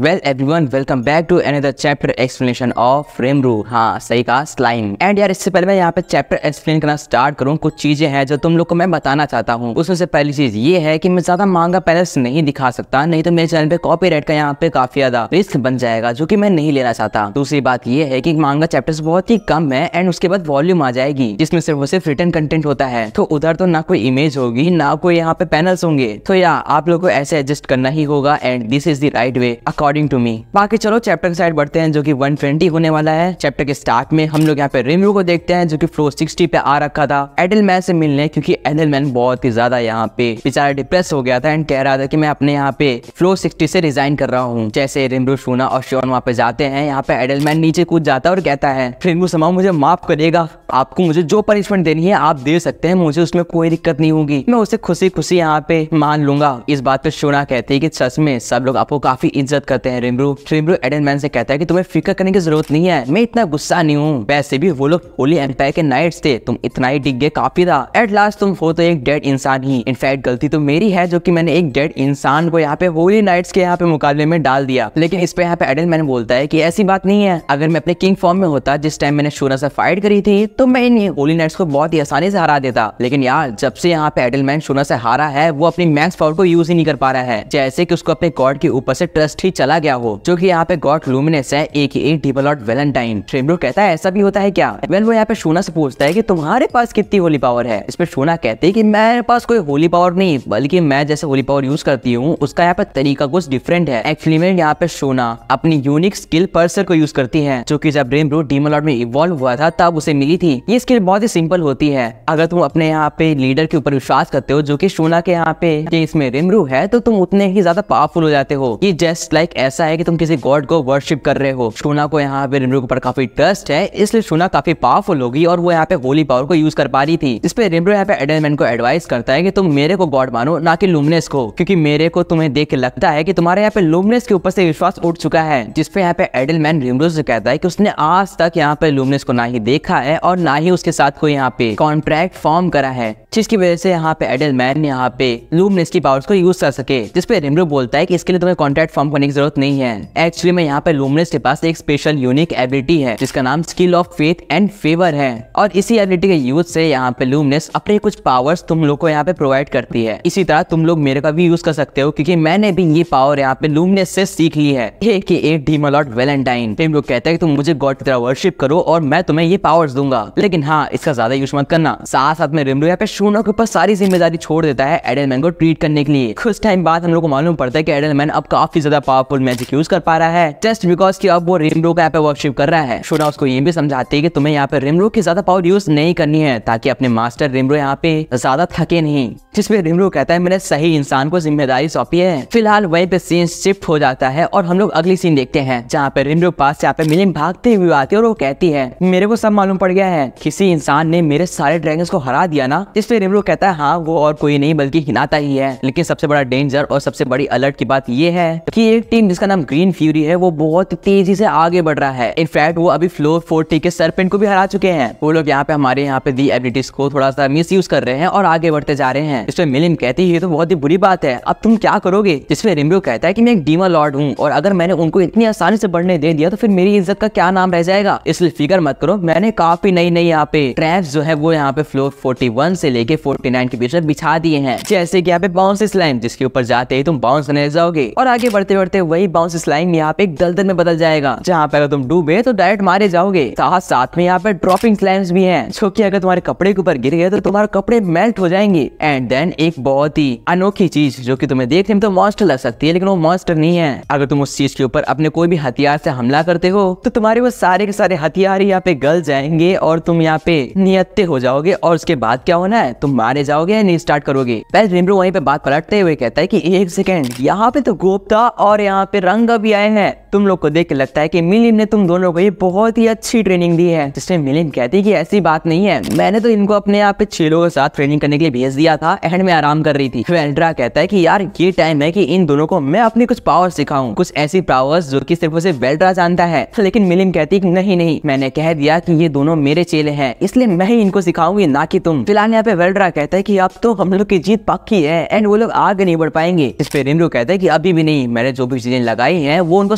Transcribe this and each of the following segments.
Well everyone, welcome back to another chapter explanation of रेमरू। हाँ सही कहा, स्लाइम। एंड यार इससे पहले मैं यहाँ पे चैप्टर एक्सप्लेन करना स्टार्ट करूँ, कुछ चीजें हैं जो तुम लोग को मैं बताना चाहता हूँ। उसमें से पहली चीज ये है कि मैं ज्यादा मांगा पैलेस नहीं दिखा सकता, नहीं तो मेरे चैनल पे कॉपीराइट का यहाँ पे काफी ज्यादा रिस्क बन जाएगा, जो कि मैं नहीं लेना चाहता। दूसरी बात ये है कि मांगा चैप्टर्स बहुत ही कम है एंड उसके बाद वॉल्यूम आ जाएगी जिसमें सिर्फ सिर्फ रिटन कंटेंट होता है, तो उधर तो ना कोई इमेज होगी ना कोई यहाँ पे पैनल्स होंगे। तो या आप लोग को ऐसे एडजस्ट करना ही होगा and this is the right way according to me. बाकी चलो चैप्टर की साइड बढ़ते हैं, जो कि 120 होने वाला है। चैप्टर के स्टार्ट में हम लोग यहाँ पे रेमरू को देखते हैं, जो कि फ्लोर 60 पे आ रखा था एडलमैन से मिलने, क्योंकि एडलमैन बहुत ही ज्यादा यहाँ पे बेचारा डिप्रेस हो गया था एंड कह रहा था कि मैं अपने यहाँ पे फ्लोर 60 से रिजाइन कर रहा हूँ। जैसे रेमरू, शूना और शॉन वहाँ पे जाते हैं, यहाँ पे एडलमैन नीचे कूद जाता है और कहता है रेमरू समाओ मुझे माफ करेगा, आपको मुझे जो पनिशमेंट देनी है आप दे सकते हैं, मुझे उसमें कोई दिक्कत नहीं होगी, मैं उसे खुशी खुशी यहाँ पे मान लूंगा। इस बात पे शोना कहती है कि सच में सब लोग आपको काफी इज्जत करते हैं रेमरू। एडलमैन से कहता है कि तुम्हें फिक्र करने की जरूरत नहीं है, मैं इतना गुस्सा नहीं हूँ, वैसे भी वो लोग होली एम्पायर के नाइट्स थे, तुम इतना ही डिग गए काफी था, एट लास्ट तुम हो तो एक डेड इंसान ही। इनफैक्ट गलती तो मेरी है जो कि मैंने एक डेड इंसान को यहाँ पे होली नाइट्स के यहाँ पे मुकाबले में डाल दिया। लेकिन इस पे यहाँ पे एडलमैन बोलता है कि ऐसी बात नहीं है, अगर मैं अपने किंग फॉर्म में होता जिस टाइम मैंने शूना से फाइट करी थी तो मैं इन होली नाइट्स को बहुत ही आसानी से हरा देता। लेकिन यार जब से यहाँ पे एडलमैन शूना से हारा है वो अपनी मैक्स पावर को यूज ही नहीं कर पा रहा है, जैसे कि उसको अपने गॉड के ऊपर से ट्रस्ट ही चला गया हो, जो कि यहाँ पे गॉड लुमिनस है AKA डेमन लॉर्ड वैलेंटाइन। रेमरू कहता है ऐसा भी होता है क्या? वेल वो यहाँ पे शूना से पूछता है कि तुम्हारे पास कितनी होली पावर है। इस पे शूना कहते हैं कि मेरे पास कोई होली पावर नहीं, बल्कि मैं जैसे होली पावर यूज करती हूँ उसका यहाँ पे तरीका कुछ डिफरेंट है। एक्चुअली में यहाँ पे शूना अपनी यूनिक स्किल पर्सर को यूज करती है, जो कि जब रेमरू डेमन लॉर्ड में इवॉल्व हुआ था तब उसे मिली थी। ये स्किल बहुत ही सिंपल होती है, अगर तुम अपने यहाँ पे लीडर के ऊपर विश्वास करते हो, जो कि शूना के यहाँ पे इसमें रेमरू है, तो तुम उतने ही ज्यादा पावरफुल हो जाते हो। ये जस्ट लाइक ऐसा है कि तुम किसी गॉड को वर्शिप कर रहे हो। शूना को यहाँ पे रेमरू के ऊपर काफी ट्रस्ट है, इसलिए शूना काफी पावरफुल होगी और वो यहाँ पे होली पावर को यूज कर पा रही थी। इस पे रेमरू यहाँ पे एडलमैन को एडवाइस करता है कि तुम मेरे को गॉड मानो ना कि लुमिनस को, क्योंकि मेरे को तुम्हें देख के लगता है कि तुम्हारे यहाँ पे लुमिनस के ऊपर से विश्वास उठ चुका है। जिसपे यहाँ पे एडलमैन रेमरू से कहता है कि उसने आज तक यहाँ पे लुमिनस को ना ही देखा है और ना ही उसके साथ कोई यहाँ पे कॉन्ट्रैक्ट फॉर्म करा है, जिसकी वजह से यहाँ पे एडलमैन यहाँ पे लुमिनस की पावर्स को यूज कर सके। जिसपे रेमरू बोलता है कि इसके लिए तुम्हें कॉन्ट्रैक्ट फॉर्म करने की जरूरत नहीं है। एक्चुअली में यहाँ पे लुमिनस के पास एक स्पेशल यूनिक एबिलिटी है जिसका नाम skill of faith and favour है, और इसी एबिलिटी के यूज से यहाँ पे लुमिनस अपने कुछ पावर्स तुम लोग को यहाँ पे प्रोवाइड करती है। इसी तरह तुम लोग मेरे का भी यूज कर सकते हो, क्योंकि मैंने भी ये पावर यहाँ पे लुमिनस से सीख ली है, AKA डेमन लॉर्ड वैलेंटाइन। रेमरू कहता है कि तुम मुझे गॉड की तरह वर्शिप करो और मैं तुम्हें ये पावर्स दूंगा, लेकिन हाँ इसका ज्यादा यूज मत करना। साथ साथ में रेमरू यहाँ पे शूना के ऊपर सारी जिम्मेदारी छोड़ देता है एडलमैन को ट्रीट करने के लिए। कुछ टाइम बाद हम लोग को मालूम पड़ता है कि एडलमैन अब काफी ज्यादा पावरफुल मैजिक यूज कर पा रहा है, जस्ट बिकॉज कि अब वो रेमरू का यहाँ पे वर्शिप कर रहा है। शूना उसको ये भी समझाती है कि तुम्हें यहाँ पे रेमरू की ज्यादा पावर यूज नहीं करनी है, ताकि अपने मास्टर रेमरू यहाँ पे ज्यादा थके नहीं। जिसपे रेमरू कहता है मैंने सही इंसान को जिम्मेदारी सौंपी है। फिलहाल वहीं पे सीन शिफ्ट हो जाता है और हम लोग अगली सीन देखते हैं, जहाँ पे रेमरू पास यहाँ पे मिलिन भागते हुए आती है और वो कहती है मेरे को सब मालूम पड़ गया है, किसी इंसान ने मेरे सारे ड्रैगन्स को हरा दिया ना। जिसपे रेमरू कहता है हाँ वो और कोई नहीं बल्कि हिनाता ही है, लेकिन सबसे बड़ा डेंजर और सबसे बड़ी अलर्ट की बात ये है कि एक टीम जिसका नाम ग्रीन फ्यूरी है वो बहुत तेजी से आगे बढ़ रहा है। इनफैक्ट वो अभी फ्लोर 40 के सरपेंट को भी हरा चुके हैं। वो लोग यहाँ पे हमारे यहाँ पे दी एबिलिटीज को थोड़ा सा मिस यूज कर रहे हैं और आगे बढ़ते जा रहे हैं। इसमें मिलिन कहती है ये तो बहुत ही बुरी बात है, अब तुम क्या करोगे? जिसमें रेमरू कहता है कि मैं एक डेमन लॉर्ड हूँ और अगर मैंने उनको इतनी आसानी से बढ़ने दे दिया तो फिर मेरी इज्जत का क्या नाम रह जाएगा, इसलिए फिक्र मत करो, मैंने काफी नई नई यहाँ पे ट्रैप्स जो है वो यहाँ पे फ्लोर 41 से लेके 49 के बीच में बिछा दिए हैं, जैसे कि यहाँ पे बाउंस स्लाइम, जिसके ऊपर जाते ही तुम बाउंस करने जाओगे और आगे बढ़ते बढ़ते वही बाउंस स्लाइम यहाँ पे एक दलदल में बदल जाएगा, जहाँ पे अगर तुम डूबे तो डायरेक्ट मारे जाओगे। साथ साथ में यहाँ पे ड्रॉपिंग स्लाइम्स भी हैं, जो कि अगर तुम्हारे कपड़े के ऊपर गिर गए तो तुम्हारे कपड़े मेल्ट हो जाएंगे। एंड देन एक बहुत ही अनोखी चीज जो कि तुम्हें देखने में तो मॉन्स्टर लग सकती है, लेकिन वो मॉन्स्टर नहीं है। अगर तुम उस चीज के ऊपर अपने कोई भी हथियार से हमला करते हो तो तुम्हारे वो सारे के सारे हथियार यहाँ पे गल जाएंगे और तुम यहाँ पे नियत्ते हो जाओगे, और उसके बाद क्या होना है, तुम मारे जाओगे या नहीं स्टार्ट करोगे। पहले रेमरू वहीं पे बात पलटते हुए कहता है कि एक सेकेंड, यहाँ पे तो गोप्ता और यहाँ पे रंगा भी आए हैं, तुम लोग को देख के लगता है कि मिलिन ने तुम दोनों को ये बहुत ही अच्छी ट्रेनिंग दी है। जिसमें मिलिन कहती है कि ऐसी बात नहीं है, मैंने तो इनको अपने यहाँ पे 6 लोगों के साथ ट्रेनिंग करने के लिए भेज दिया था, एंड में आराम कर रही थी। वेल्ड्रा कहता है कि यार ये टाइम है कि इन दोनों को मैं अपनी कुछ पावर सिखाऊं, कुछ ऐसी पावर्स जो कि सिर्फ उसे वेल्ड्रा जानता है। लेकिन मिलिन कहती है नहीं नहीं, मैंने कह दिया कि ये दोनों मेरे चेले हैं, इसलिए मैं ही इनको सिखाऊंगी ना कि तुम। फिलहाल यहाँ पे वेल्ड्रा कहता है कि अब तो हम लोग की जीत पक्की है एंड वो लोग आगे नहीं बढ़ पाएंगे। इस पे रिमरू कहता है कि अभी भी नहीं, मैंने जो भी चीजें लगाई हैं वो उनको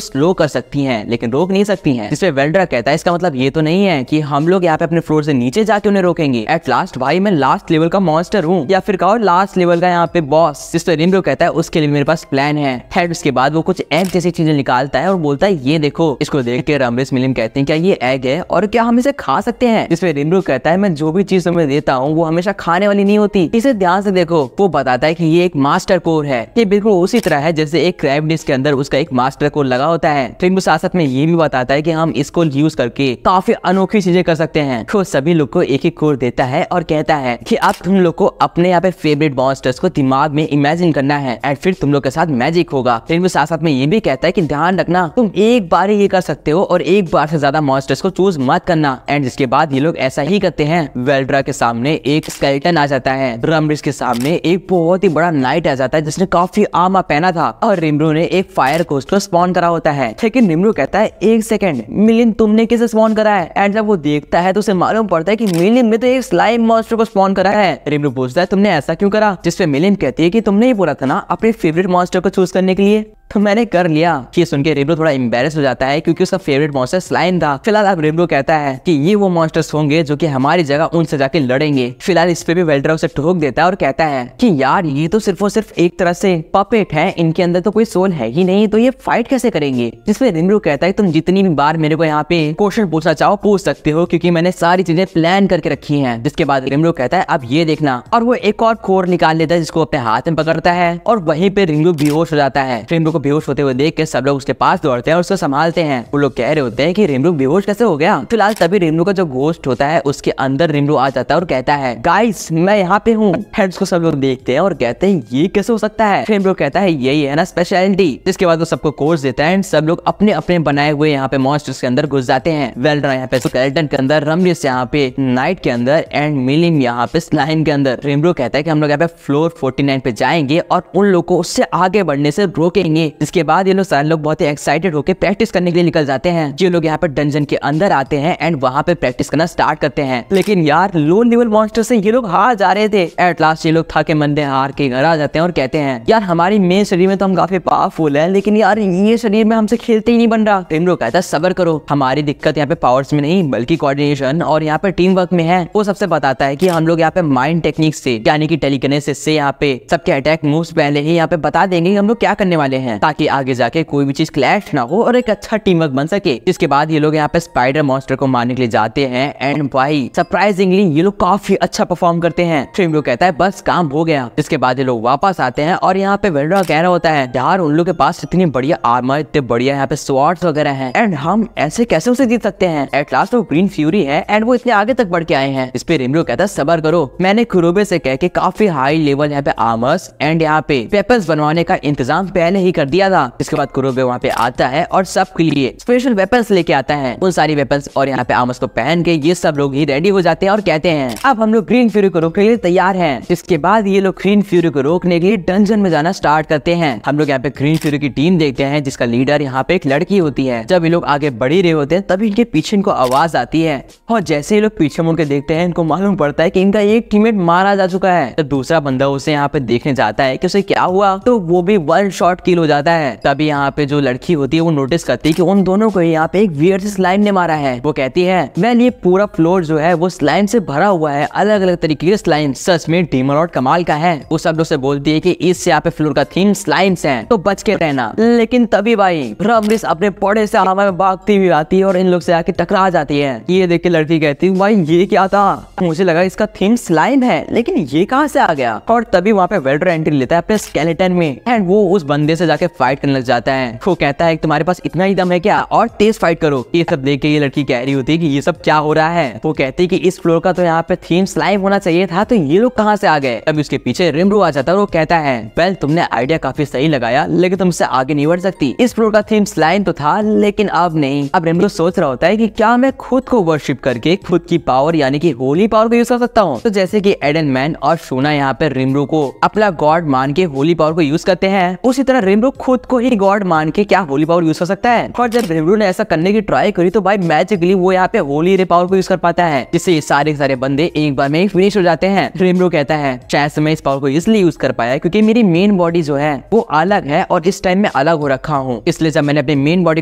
स्लो कर सकती हैं लेकिन रोक नहीं सकती हैं। जिसपे वेल्ड्रा कहता है इसका मतलब ये तो नहीं है कि हम लोग यहाँ पे अपने फ्लोर से नीचे जाके उन्हें रोकेंगे। एट लास्ट भाई मैं लास्ट लेवल का मॉन्स्टर हूँ या फिर कहो लास्ट लेवल का यहाँ पे बॉस। जिस पे रिमरू कहता है उसके लिए मेरे पास प्लान है। एंड उसके बाद वो कुछ एग जैसी चीजें निकालता है और बोलता है ये देखो। इसको देख के रमरिस मिलिम कहते हैं क्या ये एग है और क्या हम इसे खा सकते हैं। जिसपे रिमरू कहता है मैं जो भी चीज तुम्हें देता हूँ वो हमेशा खाने वाली नहीं होती, इसे ध्यान से देखो। वो बताता है कि ये एक मास्टर कोर है, ये बिल्कुल उसी तरह है जैसे एक क्रैब डिश के अंदर उसका एक मास्टर कोर लगा होता है। रिमरू साथ में ये भी बताता है कि हम इसको यूज करके काफी अनोखी चीजें कर सकते हैं। वो सभी लोग को एक एक कोर देता है और कहता है कि अब तुम लोग को अपने यहाँ पे फेवरेट मॉन्स्टर्स को दिमाग में इमेजिन करना है एंड फिर तुम लोग के साथ मैजिक होगा। रिमरू साथ में ये भी कहता है कि ध्यान रखना तुम एक बार ही ये कर सकते हो और एक बार से ज्यादा मॉन्स्टर्स को चूज मत करना। एंड जिसके बाद ये लोग ऐसा ही करते हैं। वेल्ड्रा के सामने एक स्केलेटन आ जाता है, रमरिस के सामने एक बहुत ही बड़ा नाइट आ जाता है जिसने काफी आर्मर पहना था और रिमरू ने एक फायर कोस्ट को स्पॉन करा होता है। लेकिन रिमरू कहता है एक सेकंड मिलिन तुमने किसे स्पॉन करा है। एंड जब वो देखता है तो उसे मालूम पड़ता है कि मिलिन ने तो एक स्लाइम मॉन्स्टर को स्पॉन करा है। रिमरू पूछता है तुमने ऐसा क्यों करा। जिसपे मिलिन कहती है कि तुमने ही बोला था ना अपने फेवरेट मॉन्स्टर को चूज करने के लिए, तो मैंने कर लिया। ये सुन के रिमरू थोड़ा एम्बैरेस हो जाता है क्योंकि उसका फेवरेट मॉन्स्टर स्लाइम था। फिलहाल अब रिमरू कहता है कि ये वो मॉन्स्टर्स होंगे जो कि हमारी जगह उनसे जाके लड़ेंगे। फिलहाल इस पे भी वेल्ड्रा उसे ठोक देता है और कहता है कि यार ये तो सिर्फ और सिर्फ एक तरह से पपेट है, इनके अंदर तो कोई सोल है ही नहीं, तो ये फाइट कैसे करेंगे। जिसमें रिमरू कहता है तुम जितनी भी बार मेरे को यहाँ पे क्वेश्चन पूछना चाहो पूछ सकते हो क्योंकि मैंने सारी चीजें प्लान करके रखी है। जिसके बाद रिमरू कहता है अब ये देखना, और वो एक और कोर निकाल लेता है जिसको अपने हाथ में पकड़ता है और वहीं पे रिमरू बेहोश हो जाता है। रिमरू को बेहोश होते हुए देख के सब लोग उसके पास दौड़ते हैं और उसको संभालते हैं। वो लोग कह रहे होते हैं कि रिमरू बेहोश कैसे हो गया। फिलहाल तभी रिमरू का जो घोस्ट होता है उसके अंदर रिमरू आ जाता है और कहता है गाइस मैं यहाँ पे हूँ। उसको सब लोग देखते हैं और कहते हैं ये कैसे हो सकता है। रिमरू कहता है यही है ना स्पेशलिटी। जिसके बाद वो सबको कोर्स देता है एंड सब लोग अपने अपने बनाए हुए यहाँ पे मॉन्स्टर्स के अंदर घुस जाते हैं। वेल्ड्रा यहाँ पे स्केलेटन के अंदर, रमरिस यहाँ पे नाइट के अंदर एंड मिलिन यहाँ पे स्लाइम के अंदर। रिमरू कहता है कि हम लोग यहाँ पे फ्लोर 49 पे जाएंगे और उन लोग को उससे आगे बढ़ने से रोकेंगे। जिसके बाद ये लोग सारे लोग बहुत ही एक्साइटेड होकर प्रैक्टिस करने के लिए निकल जाते हैं। ये लोग यहाँ पे डंजन के अंदर आते हैं एंड वहाँ पे प्रैक्टिस करना स्टार्ट करते हैं। लेकिन यार लो लेवल मॉन्स्टर से ये लोग हार जा रहे थे। एट लास्ट ये लोग थके मंदे हार के घर आ जाते हैं और कहते हैं यार हमारी मेन शरीर में तो हम काफी पावरफुल है लेकिन यार ये शरीर में हमसे खेलते ही नहीं बन रहा। रिमरू कहता है सब्र करो, हमारी दिक्कत यहाँ पे पावर्स में नहीं बल्कि कोऑर्डिनेशन और यहाँ पे टीम वर्क में है। वो सबसे बताता है कि हम लोग यहाँ पे माइंड टेक्निक से यानी कि टेलीकिनेसिस से यहाँ पे सबके अटैक मूव्स पहले ही यहाँ पे बता देंगे हम लोग क्या करने वाले हैं ताकि आगे जाके कोई भी चीज क्लैश ना हो और एक अच्छा टीम वर्क बन सके। जिसके बाद ये लोग यहाँ पे स्पाइडर मॉन्स्टर को मारने के लिए जाते हैं एंड भाई सरप्राइजिंगली ये लोग काफी अच्छा परफॉर्म करते हैं। रिमरू कहता है बस काम हो गया। जिसके बाद ये लोग वापस आते हैं और यहाँ पे वेल्ड्रा कह रहा होता है यार उन लोग के पास इतनी बढ़िया आर्मर, इतने बढ़िया यहाँ पे स्वॉर्ड्स वगैरह हैं एंड हम ऐसे कैसे उसे जीत सकते हैं। एट लास्ट वो ग्रीन फ्यूरी है एंड वो इतने आगे तक बढ़ के आए हैं। इस पे रिमरू कहता है सबर करो, मैंने कुरुबे से कह के काफी हाई लेवल यहाँ पे आर्मर्स एंड यहाँ पे वेपन्स बनवाने का इंतजाम पहले ही कर दिया था। इसके बाद कुरुबे वहाँ पे आता है और सबके लिए स्पेशल वेपन्स लेके आता है। उन सारी वेपन्स और यहाँ पे आर्मर्स को पहन के ये सब लोग ही रेडी हो जाते हैं और कहते हैं अब हम लोग ग्रीन फ्यूरी को रोकने के लिए तैयार हैं। इसके बाद ये लोग ग्रीन फ्यूरी को रोकने के लिए डंजन में जाना स्टार्ट करते हैं। हम लोग यहाँ पे ग्रीन फ्यूरी की टीम देखते हैं जिसका लीडर यहाँ पे एक लड़की होती है। जब ये लोग आगे बढ़ ही रहे होते हैं तभी इनके पीछे इनको आवाज आती है और जैसे ये लोग पीछे मुड़ के देखते हैं इनको मालूम पड़ता है कि इनका एक टीममेट मारा जा चुका है। जब दूसरा बंदा उसे यहाँ पे देखने जाता है कि उसे क्या हुआ तो वो भी वन शॉट किल हो जाता है। तभी यहाँ पे जो लड़की होती है वो नोटिस करती है कि उन दोनों को यहाँ पे एक वियर्ड से स्लाइम ने मारा है। वो कहती है वेल ये पूरा फ्लोर जो है वो स्लाइम से भरा हुआ है, अलग अलग तरीके के स्लाइम, सच में डीमन लॉर्ड कमाल का है। वो सब लोग से बोलती है कि इस यहाँ पे फ्लोर का थीम स्लाइम्स है तो बच के रहना। लेकिन तभी भाई रमरिस अपने बड़े से हवा में भागती हुई आती है और इन लोग से आके टकरा जाती है। ये देख के लड़की कहती है भाई ये क्या था, मुझे लगा इसका थीम स्लाइम है लेकिन ये कहाँ से आ गया। और तभी वहाँ पे वेल्ड्रा एंट्री लेता है अपने स्केलेटन में एंड वो उस बंदे से जाके फाइट करने लग जाता है। वो कहता है तुम्हारे पास इतना ही दम है क्या और तेज फाइट करो। ये सब देख के ये लड़की कह रही होती है कि ये सब क्या हो रहा है। वो कहती है कि इस फ्लोर का तो यहाँ पे थीम स्लाइम होना चाहिए था तो ये लोग कहाँ से आ गए। तभी उसके पीछे रिमरू आ जाता है और वो कहता है वेल तुमने आइडिया काफी सही लगाया लेकिन तुमसे आगे नहीं बढ़ सकती। इस फ्लोर का थीम स्लाइम तो था लेकिन अब नहीं। अब रिमरू सोच रहा होता है कि क्या मैं खुद को वर्शिप करके खुद की पावर यानी कि होली पावर को यूज कर सकता हूँ। तो जैसे कि एडन मैन और शोना यहाँ पे रिमरू को अपना गॉड मान के होली पावर को यूज करते हैं उसी तरह रिमरू खुद को ही गॉड मान के क्या होली पावर यूज कर सकता है। और जब रेमरू ने ऐसा करने की ट्राई करी तो भाई मैजिकली वो यहाँ पे होली रे पावर को यूज कर पाता है, जिससे ये सारे बंदे एक बार में फिनिश हो जाते हैं। रेमरू कहता है शायद मैं इस पावर को इसलिए यूज कर पाया क्योंकि मेरी मेन बॉडी जो है वो अलग है और इस टाइम में अलग हो रखा हूँ, इसलिए जब मैंने अपनी मेन बॉडी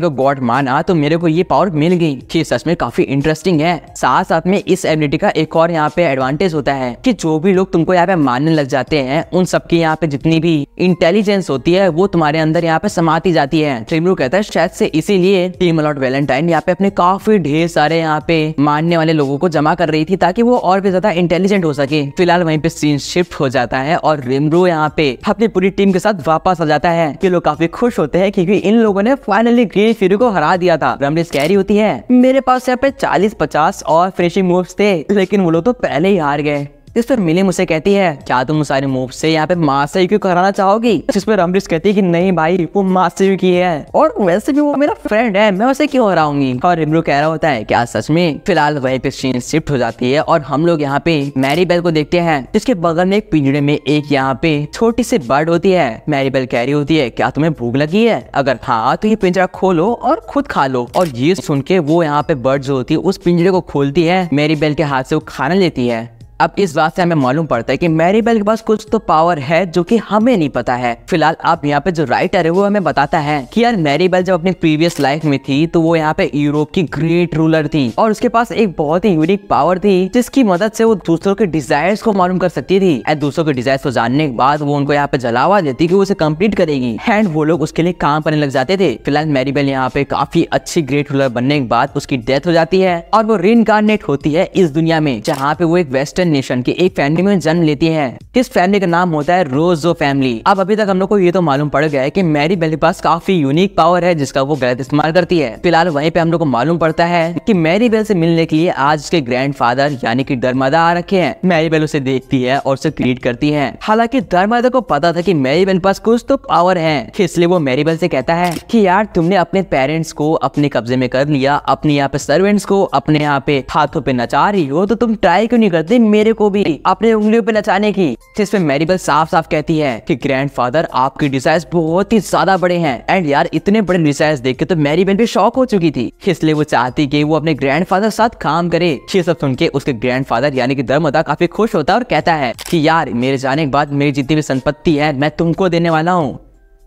को गॉड माना तो मेरे को ये पावर मिल गई। ये सच में काफी इंटरेस्टिंग है। साथ साथ में इस एबिलिटी का एक और यहाँ पे एडवांटेज होता है कि जो भी लोग तुमको यहाँ पे मानने लग जाते हैं उन सबकी यहाँ पे जितनी भी इंटेलिजेंस होती है वो तुम्हारे अंदर यहाँ पे समाती जाती है। रेमरू कहता है शायद से इसीलिए टीम अलॉट वैलेंटाइन यहाँ पे अपने काफी ढेर सारे यहाँ पे मानने वाले लोगों को जमा कर रही थी ताकि वो और भी ज्यादा इंटेलिजेंट हो सके। फिलहाल वहीं पे सीन शिफ्ट हो जाता है और रेमरू यहाँ पे अपनी पूरी टीम के साथ वापस आ जाता है। ये लोग काफी खुश होते हैं क्योंकि इन लोगों ने फाइनली ग्रीन फ्यूरी को हरा दिया था। रमरिस कह रही होती है मेरे पास यहाँ पे 40-50 और फिनिशिंग मूव्स थे लेकिन वो लोग तो पहले ही हार गए। इस पर मिली मुझसे कहती है क्या तुम सारे मूव से यहाँ पे मास्टर यूकी कराना चाहोगी, जिस पर रमरिस कहती है कि नहीं भाई वो मास्टर यूकी है और वैसे भी वो मेरा फ्रेंड है, मैं उसे क्यों हराऊंगी। और रेमरू कह रहा होता है क्या सच में। फिलहाल वहीं पे सीन शिफ्ट हो जाती है और हम लोग यहाँ पे मैरीबेल को देखते हैं जिसके बगल में एक पिंजरे में एक यहाँ पे छोटी सी बर्ड होती है। मैरीबेल कह रही होती है क्या तुम्हें भूख लगी है, अगर हाँ तो ये पिंजरा खोलो और खुद खा लो। और ये सुन के वो यहाँ पे बर्ड जो होती है उस पिंजरे को खोलती है, मैरीबेल के हाथ से वो खाना लेती है। अब इस बात से हमें मालूम पड़ता है कि मैरीबेल के पास कुछ तो पावर है जो कि हमें नहीं पता है। फिलहाल अब यहाँ पे जो राइटर है वो हमें बताता है कि यार मैरीबेल जब अपनी प्रीवियस लाइफ में थी तो वो यहाँ पे यूरोप की ग्रेट रूलर थी और उसके पास एक बहुत ही यूनिक पावर थी जिसकी मदद से वो दूसरों के डिजायर्स को मालूम कर सकती थी। एंड दूसरों के डिजायर्स को जानने के बाद वो उनको यहाँ पे जलावा देती कि वो उसे कंप्लीट करेगी एंड वो लोग उसके लिए काम करने लग जाते थे। फिलहाल मैरीबेल यहाँ पे काफी अच्छी ग्रेट रूलर बनने के बाद उसकी डेथ हो जाती है और वो रीइंकार्नेट होती है इस दुनिया में जहाँ पे वो एक वेस्टर्न नेशन की एक फैमिली में जन्म लेती है। इस फैमिली का नाम होता है रोजो फैमिली। अब अभी तक हम लोग को ये तो मालूम पड़ गया है कि मैरीबेल के पास काफी यूनिक पावर है जिसका वो गलत इस्तेमाल करती है। फिलहाल वहीं पे हम लोग को मालूम पड़ता है कि मैरीबेल से मिलने के लिए आज उसके ग्रैंडफादर यानी कि धर्मादा आ रखे हैं। मैरीबेल उसे देखती है और उसे ग्रीट करती है। हालांकि धर्मादा को पता था कि मैरीबेल के पास कुछ तो पावर है, इसलिए वो मैरीबेल से कहता है कि यार तुमने अपने पेरेंट्स को अपने कब्जे में कर लिया, अपने यहाँ पे सर्वेंट्स को अपने यहाँ पे हाथों पे नचा रही हो तो तुम ट्राई क्यों नहीं करते मेरे को भी अपने उंगलियों पे नचाने की। जिसपे मैरीबेल साफ साफ कहती है कि ग्रैंडफादर आपके डिजायर्स बहुत ही ज्यादा बड़े हैं। एंड यार इतने बड़े डिजायर्स देख के तो मैरीबेल भी शॉक हो चुकी थी, इसलिए वो चाहती कि वो अपने ग्रैंडफादर साथ काम करे। ये सब सुन के उसके ग्रैंडफादर यानी कि धर्मादा काफी खुश होता है और कहता है कि यार मेरे जाने के बाद मेरी जितनी भी संपत्ति है मैं तुमको देने वाला हूँ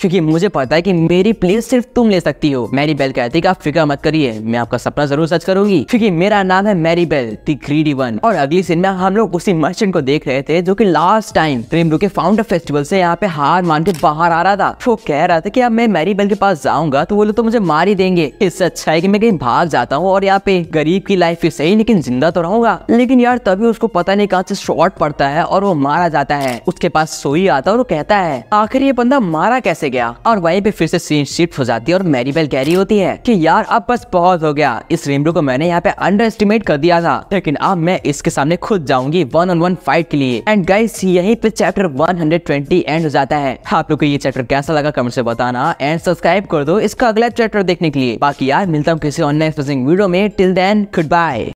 क्योंकि मुझे पता है कि मेरी प्लेस सिर्फ तुम ले सकती हो। मैरीबेल कहती है कि आप फिक्र मत करिए, मैं आपका सपना जरूर सच करूंगी क्योंकि मेरा नाम है मैरीबेल द ग्रीडी वन। और अगली सीन में हम लोग उसी मर्चेंट को देख रहे थे जो कि लास्ट टाइम रेमरू के फाउंडर फेस्टिवल से यहाँ पे हार मान के बाहर आ रहा था। वो कह रहा था कि अब मैं मैरीबेल के पास जाऊंगा तो वो लोग तो मुझे मार ही देंगे, इससे अच्छा है कि मैं कहीं भाग जाता हूँ और यहाँ पे गरीब की लाइफ सही लेकिन जिंदा तो रहूंगा। लेकिन यार तभी उसको पता नहीं कहाँ से शॉट पड़ता है और वो मारा जाता है। उसके पास सोई आता है और वो कहता है आखिर ये बंदा मारा कैसे गया। और वहीं पे फिर से सीन शिफ्ट हो जाती है और मैरीबेल कह रही होती है कि यार अब बस बहुत हो गया, इस रेमरू को मैंने यहाँ पे अंडर एस्टिमेट कर दिया था लेकिन अब मैं इसके सामने खुद जाऊंगी 1-on-1 फाइट के लिए। एंड गाइस यहीं पे चैप्टर 120 एंड हो जाता है। आप लोग को ये चैप्टर कैसा लगा कमेंट से बताना एंड सब्सक्राइब कर दो इसका अगला चैप्टर देखने के लिए। बाकी यार मिलता हूँ किसी ऑनलाइन वीडियो में, टिल देन गुड बाय।